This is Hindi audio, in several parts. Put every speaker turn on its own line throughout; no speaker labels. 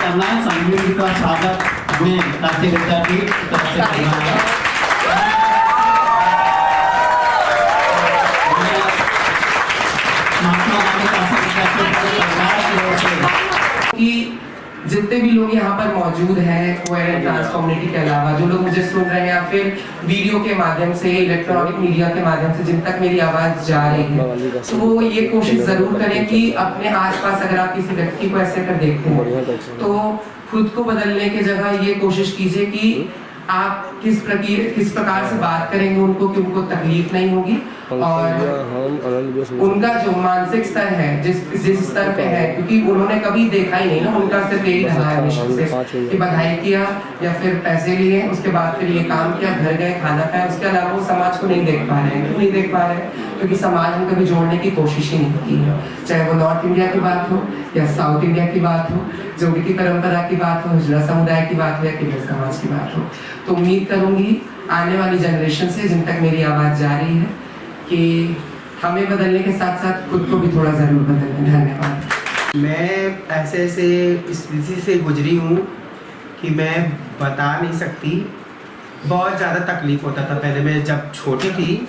करना है। संगीत जी का स्वागत हमें राष्ट्रीय विद्यार्थी की तरफ से करना है। महात्मा गांधी राष्ट्रीय
कि जितने भी लोग यहाँ पर मौजूद हैं क्वेयर एंड ट्रांस कम्युनिटी के अलावा, जो लोग मुझे सुन रहे हैं या फिर वीडियो के माध्यम से, इलेक्ट्रॉनिक मीडिया के माध्यम से जिन तक मेरी आवाज़ जा रही है, तो वो ये कोशिश ज़रूर करें कि अपने आसपास अगर आप किसी व्यक्ति को ऐसे कर देखते हैं तो खुद को बदलने की जगह ये कोशिश कीजिए कि आप किस प्रकार से बात करेंगे उनको कि उनको तकलीफ नहीं होगी और उनका जो मानसिक स्तर है जिस स्तर पे है, क्योंकि उन्होंने कभी देखा ही नहीं ना, उनका सिर्फ यही रहा है हमेशा से कि बधाई किया या फिर पैसे लिए, उसके बाद फिर ये काम किया, घर गए, खाना खाया, उसके अलावा वो समाज को नहीं देख पा रहे हैं। क्यों नहीं देख पा रहे हैं? क्योंकि समाज में कभी जोड़ने की कोशिश ही नहीं की है, चाहे वो नॉर्थ इंडिया की बात हो या साउथ इंडिया की बात हो, जोड़ी की परंपरा की बात हो, हिजड़ा समुदाय की बात हो या किन्नर समाज की बात हो। तो उम्मीद करूंगी आने वाली जनरेशन से जिन तक मेरी आवाज़ जा रही है कि हमें बदलने के साथ साथ खुद को भी थोड़ा ज़रूर बदलना। धन्यवाद।
मैं ऐसे स्थिति से गुजरी हूँ कि मैं बता नहीं सकती। बहुत ज़्यादा तकलीफ़ होता था पहले। मैं जब छोटी थी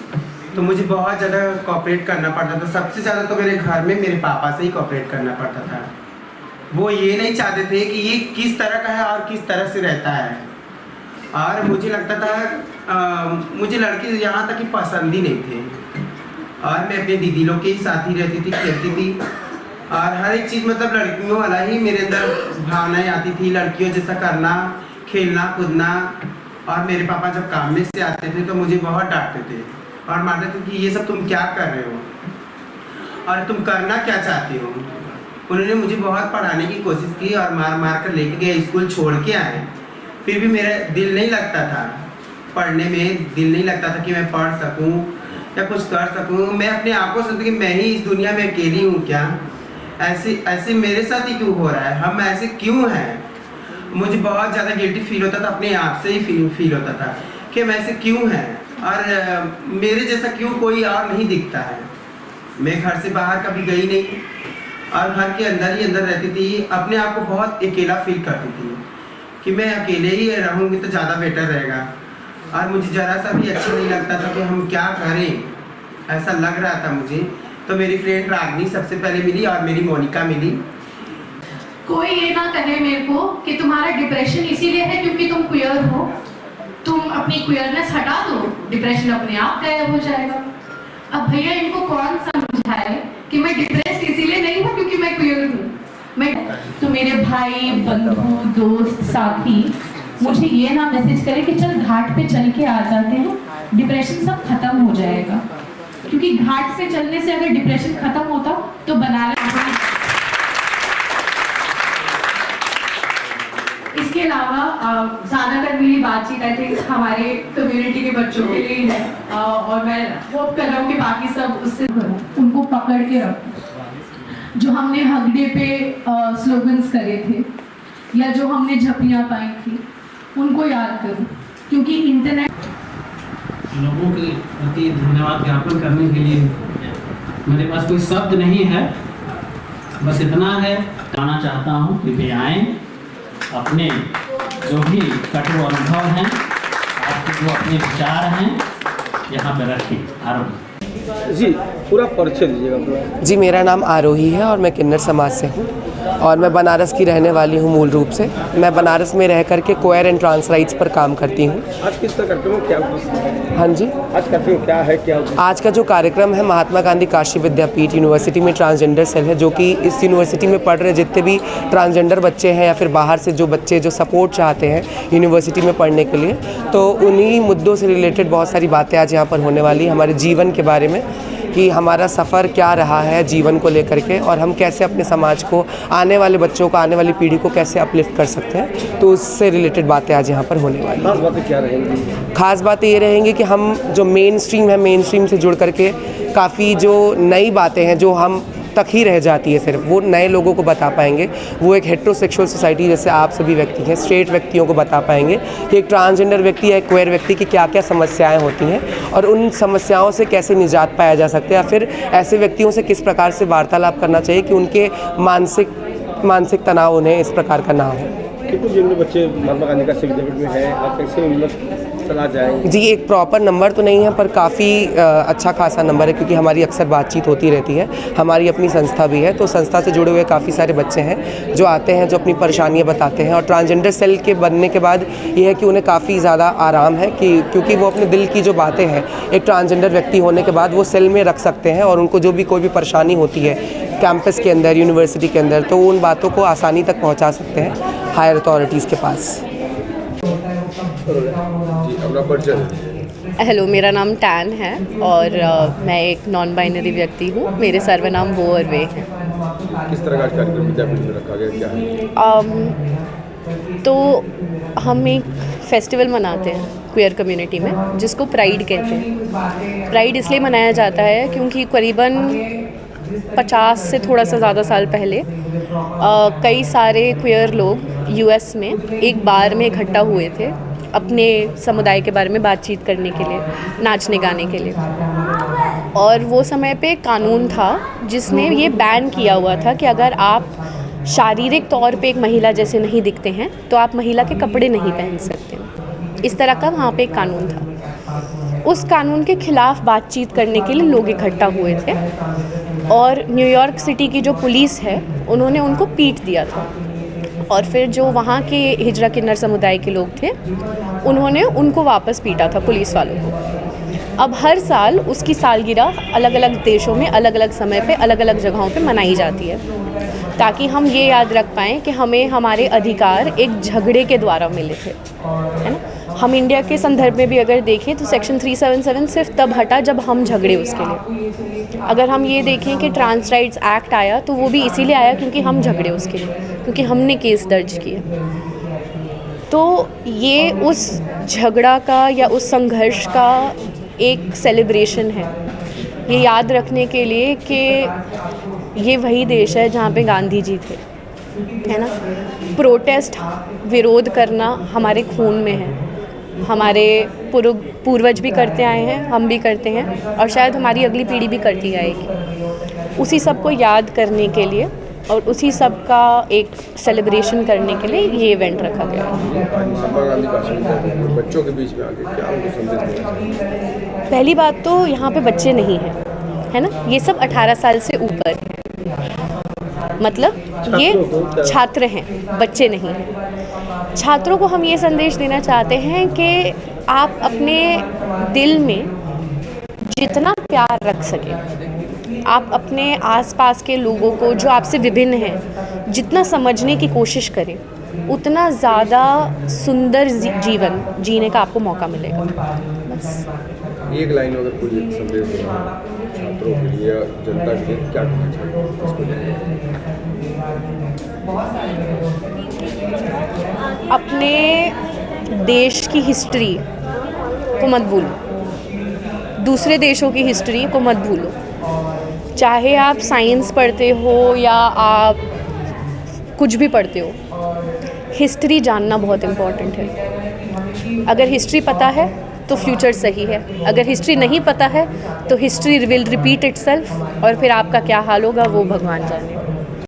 तो मुझे बहुत ज़्यादा कोऑपरेट करना पड़ता था। सबसे ज़्यादा तो मेरे घर में मेरे पापा से ही कोऑपरेट करना पड़ता था। वो ये नहीं चाहते थे कि ये किस तरह का है और किस तरह से रहता है, और मुझे लगता था मुझे लड़के यहाँ तक कि पसंद ही नहीं थे, और मैं अपने दीदी लोग के ही साथ ही रहती थी, खेलती थी, और हर एक चीज़ मतलब लड़कियों वाला ही मेरे अंदर भावनाएं आती थी, लड़कियों जैसा करना, खेलना कूदना। और मेरे पापा जब काम में से आते थे तो मुझे बहुत डांटते थे और मारते थे कि ये सब तुम क्या कर रहे हो और तुम करना क्या चाहते हो। उन्होंने मुझे बहुत पढ़ाने की कोशिश की और मार मार कर लेके गए, स्कूल छोड़ के आए, फिर भी मेरा दिल नहीं लगता था पढ़ने में, दिल नहीं लगता था कि मैं पढ़ सकूं या कुछ कर सकूं। मैं अपने आप को सोचती कि मैं ही इस दुनिया में अकेली हूं क्या, ऐसे मेरे साथ ही क्यों हो रहा है, हम ऐसे क्यों हैं। मुझे बहुत ज़्यादा गिल्टी फील होता था, अपने आप से ही फील होता था कि हम ऐसे क्यों हैं और मेरे जैसा क्यों कोई और नहीं दिखता है। मैं घर से बाहर कभी गई नहीं और घर के अंदर ही अंदर रहती थी। अपने आप को बहुत अकेला फील करती थी कि मैं अकेले ही रहूँगी तो ज़्यादा बेटर रहेगा, और मुझे ज़रा सा भी अच्छा नहीं लगता था कि हम क्या करें, ऐसा लग रहा था मुझे। तो मेरी फ्रेंड रागनी सबसे पहले मिली और मेरी मोनिका मिली।
कोई ये ना कहे मेरे को कि तुम्हारा डिप्रेशन इसीलिए है क्योंकि तुम क्वियर हो, तुम अपनी क्वियरनेस हटा दो, डिप्रेशन अपने आप गायब हो जाएगा। अब भैया इनको कौन समझाए कि मैं डिप्रेस्ड इसीलिए नहीं हूँ क्योंकि मैं क्वियर हूँ। तो मेरे भाई, बंधु, दोस्त, साथी मुझे ये ना मैसेज करे कि चल घाट पे चल के आ जाते हैं, डिप्रेशन सब खत्म हो जाएगा। क्योंकि घाट से चलने से अगर डिप्रेशन खत्म होता तो बनारस। इसके अलावा ज़्यादातर मेरी बातचीत आई थिंक हमारे कम्युनिटी के बच्चों के लिए है, और मैं होप कर रहा हूँ कि बाकी सब उससे उनको पकड़ के रखो। जो हमने हग डे पे स्लोगन्स करे थे या जो हमने झपियाँ पाई थी उनको याद करूँ, क्योंकि इंटरनेट
लोगों के प्रति धन्यवाद ज्ञापन करने के लिए मेरे पास कोई शब्द नहीं है, बस इतना है। जाना चाहता हूँ कृपया आएँ, अपने जो भी कटु अनुभव हैं, आपके जो अपने विचार हैं यहाँ पर रखें। आरोही
जी, पूरा परिचय दीजिएगा।
जी, मेरा नाम आरोही है और मैं किन्नर समाज से हूँ और मैं बनारस की रहने वाली हूँ मूल रूप से। मैं बनारस में रह करके क्वेयर एंड ट्रांस राइट्स पर काम करती हूँ।
आज किस तरह कार्यक्रम क्या?
हाँ जी,
आज कार्यक्रम क्या है, क्या?
आज का जो कार्यक्रम है महात्मा गांधी काशी विद्यापीठ यूनिवर्सिटी में ट्रांसजेंडर सेल है, जो कि इस यूनिवर्सिटी में पढ़ रहे जितने भी ट्रांसजेंडर बच्चे हैं या फिर बाहर से जो बच्चे जो सपोर्ट चाहते हैं यूनिवर्सिटी में पढ़ने के लिए, तो उन्हीं मुद्दों से रिलेटेड बहुत सारी बातें आज यहाँ पर होने वाली, हमारे जीवन के बारे में कि हमारा सफ़र क्या रहा है जीवन को लेकर के, और हम कैसे अपने समाज को, आने वाले बच्चों को, आने वाली पीढ़ी को कैसे अपलिफ्ट कर सकते हैं। तो उससे रिलेटेड बातें आज यहाँ पर होने वाली हैं।
खास बातें क्या रहेंगी?
खास बातें ये रहेंगी कि हम जो मेन स्ट्रीम है, मेन स्ट्रीम से जुड़ करके काफ़ी जो नई बातें हैं जो हम तक ही रह जाती है, सिर्फ वो नए लोगों को बता पाएंगे। वो एक हेट्रोसेक्सुअल सोसाइटी जैसे आप सभी व्यक्ति हैं, स्ट्रेट व्यक्तियों को बता पाएंगे कि एक ट्रांसजेंडर व्यक्ति या एक क्वेयर व्यक्ति की क्या क्या समस्याएं होती हैं और उन समस्याओं से कैसे निजात पाया जा सकता है, या फिर ऐसे व्यक्तियों से किस प्रकार से वार्तालाप करना चाहिए कि उनके मानसिक मानसिक तनाव उन्हें इस प्रकार का ना हो।
कितने जिनमें बच्चे महात्मा गांधी का सिग्नेचर में है और कैसे उनमें सलाह जाएंगे?
जी, एक प्रॉपर नंबर तो नहीं है पर काफ़ी अच्छा खासा नंबर है, क्योंकि हमारी अक्सर बातचीत होती रहती है। हमारी अपनी संस्था भी है, तो संस्था से जुड़े हुए काफ़ी सारे बच्चे हैं जो आते हैं, जो अपनी परेशानियां बताते हैं। और ट्रांसजेंडर सेल के बनने के बाद ये है कि उन्हें काफ़ी ज़्यादा आराम है कि क्योंकि वो अपने दिल की जो बातें हैं एक ट्रांसजेंडर व्यक्ति होने के बाद वो सेल में रख सकते हैं, और उनको जो भी कोई भी परेशानी होती है कैंपस के अंदर, यूनिवर्सिटी के अंदर, तो उन बातों को आसानी तक पहुँचा सकते हैं हायर अथॉरिटीज़ के पास।
हेलो, मेरा नाम टैन है और मैं एक नॉन बाइनरी व्यक्ति हूँ। मेरे सर्वनाम वो और वे हैं।
किस तरह का कार्यक्रम विद्यापीठ में रखा गया, क्या है?
तो हम एक फेस्टिवल मनाते हैं क्वेयर कम्युनिटी में, जिसको प्राइड कहते हैं। प्राइड इसलिए मनाया जाता है क्योंकि करीबन 50 से थोड़ा सा ज़्यादा साल पहले कई सारे क्वेयर लोग यूएस में एक बार में इकट्ठा हुए थे अपने समुदाय के बारे में बातचीत करने के लिए, नाचने गाने के लिए। और वो समय पे कानून था जिसने ये बैन किया हुआ था कि अगर आप शारीरिक तौर पे एक महिला जैसे नहीं दिखते हैं तो आप महिला के कपड़े नहीं पहन सकते। इस तरह का वहाँ पे एक कानून था। उस कानून के खिलाफ बातचीत करने के लिए लोग इकट्ठा हुए थे और न्यूयॉर्क सिटी की जो पुलिस है उन्होंने उनको पीट दिया था। और फिर जो वहाँ के हिजरा किन्नर समुदाय के लोग थे उन्होंने उनको वापस पीटा था, पुलिस वालों को। अब हर साल उसकी सालगिरह अलग अलग देशों में अलग अलग समय पे अलग अलग जगहों पे मनाई जाती है, ताकि हम ये याद रख पाएँ कि हमें हमारे अधिकार एक झगड़े के द्वारा मिले थे, है ना। हम इंडिया के संदर्भ में भी अगर देखें तो सेक्शन 377 सिर्फ तब हटा जब हम झगड़े उसके लिए। अगर हम ये देखें कि ट्रांस राइट्स एक्ट आया तो वो भी इसीलिए आया क्योंकि हम झगड़े उसके लिए, क्योंकि हमने केस दर्ज किए। तो ये उस झगड़ा का या उस संघर्ष का एक सेलिब्रेशन है, ये याद रखने के लिए कि ये वही देश है जहाँ पे गांधी जी थे, है ना। प्रोटेस्ट, विरोध करना हमारे खून में है। हमारे पूर्वज भी करते आए हैं, हम भी करते हैं और शायद हमारी अगली पीढ़ी भी करती आएगी। उसी सब को याद करने के लिए और उसी सब का एक सेलिब्रेशन करने के लिए ये इवेंट रखा गया है।
बच्चों के बीच में आगे क्या उनको संदेश देना चाहिए?
पहली बात तो यहाँ पे बच्चे नहीं हैं, है ना। ये सब 18 साल से ऊपर है, मतलब ये छात्र हैं, बच्चे नहीं हैं। छात्रों को हम ये संदेश देना चाहते हैं कि आप अपने दिल में जितना प्यार रख सकें, आप अपने आसपास के लोगों को जो आपसे विभिन्न हैं जितना समझने की कोशिश करें, उतना ज़्यादा सुंदर जीवन जीने का आपको मौका मिलेगा। बस
एक लाइन अगर कोई संदेश देना छात्रों के लिए, जनता के लिए, क्या कहना चाहिए?
अपने देश की हिस्ट्री को मत भूलो, दूसरे देशों की हिस्ट्री को मत भूलो। चाहे आप साइंस पढ़ते हो या आप कुछ भी पढ़ते हो, हिस्ट्री जानना बहुत इम्पॉर्टेंट है। अगर हिस्ट्री पता है तो फ्यूचर सही है, अगर हिस्ट्री नहीं पता है तो हिस्ट्री विल रिपीट इटसेल्फ और फिर आपका क्या हाल होगा वो भगवान जाने।